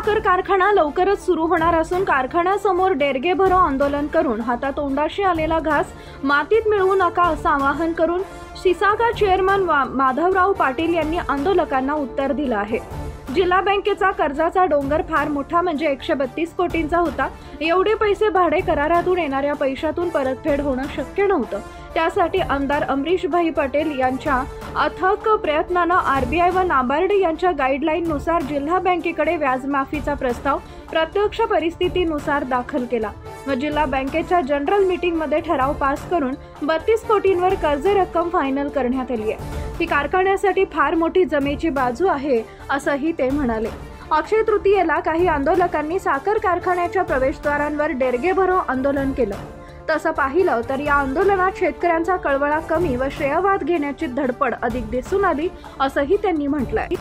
साखर कारखाना लवकरच सुरू होणार असून कारखान्यासमोर डेरगे भरो आंदोलन करून हातातोंडाशी आलेला घास मातीत मिळवू नका असं आवाहन करून शिसाका चेअरमन माधवराव पाटील यांनी आंदोलकांना उत्तर दिलं आहे। जिल्हा बँकेचा कर्जाचा डोंगर फार मोठा म्हणजे 132 कोटींचा होता। एवढे पैसे भाडे करारातून येणाऱ्या पैशातून परतफेड होणं शक्य नव्हतं। त्यासाठी आमदार अमरीशभाई पटेल यांच्या अथक प्रयत्नानं आरबीआय व नाबार्ड यांच्या गाईडलाईननुसार जिल्हा बँकेकडे व्याजमाफीचा प्रस्ताव प्रत्यक्ष परिस्थितीनुसार दाखल केला व जिल्हा बँकेच्या जनरल मीटिंगमध्ये ठराव पास करून 32 कोटींवर कर्ज रक्कम फायनल करण्यात आली आहे। ही कारखान्यासाठी फार मोठी जमेची बाजू आहे असंही ते म्हणाले। अक्षय तृतीयेला काही आंदोलकांनी साखर कारखान्याच्या प्रवेशद्वारांवर डेरगे भरो आंदोलन केलं। तसं पाहिलं तर या आंदोलनात शेतकऱ्यांचा कळवळा कमी व श्रेयवाद घेण्याची धडपड अधिक दिसून आली असंही त्यांनी म्हटलंय।